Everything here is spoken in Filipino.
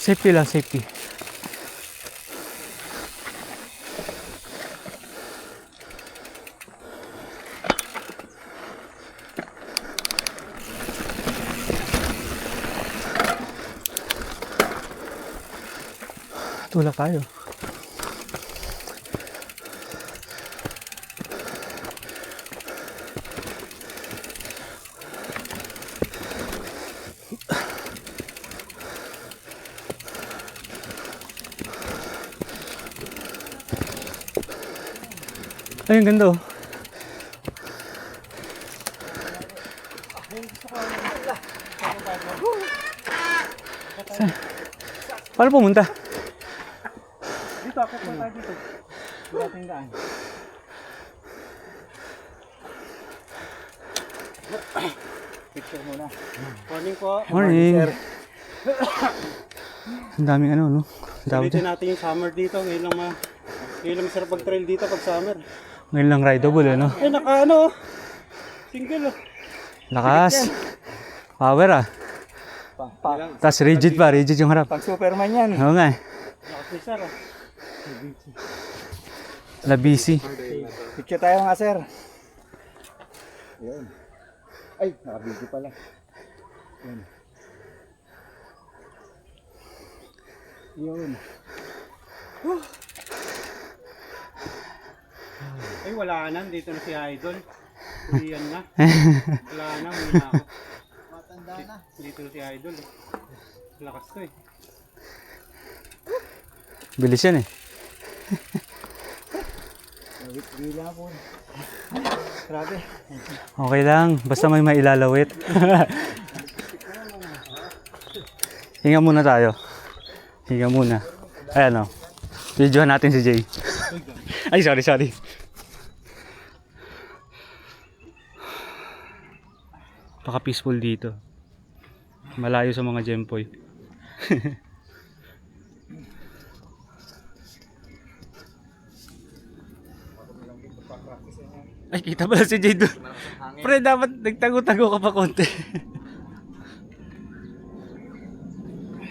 Safety lang, safety. Tulak tayo. Ay, ang ganda oh. Paano pumunta? Dito ako punta dito. Wala tayong daan. Picture muna. Morning po. Morning. Ang daming ano, no? Ulitin natin yung summer dito. Ngayon lang masarap mag-trail dito pag summer. Ngayon lang rideable, no? Eh, naka ano? Single. Lakas. Power ah. Tapos rigid pa, rigid yung harap. Pag Superman yan. Oo nga eh. Naka-sir. Labisi. Picture tayo mga sir. Yun. Ay, naka-video pala. Yun. Yun. Ay, wala na. Dito na si Idol. Ulian na. Wala na. Muna ako. Matanda na. Dito na si Idol. Lakas to eh. Bilis yan eh. Bila po. Grabe. Okay lang, basta may mailalawit. Hinga muna tayo. Hinga muna. Ayan o. Videohan natin si Jay. Ay, sorry. Paka peaceful dito. Malayo sa mga Gempoy. Ay, kita pala si Jay doon. Pre, dapat nagtago-tago ka pa konti.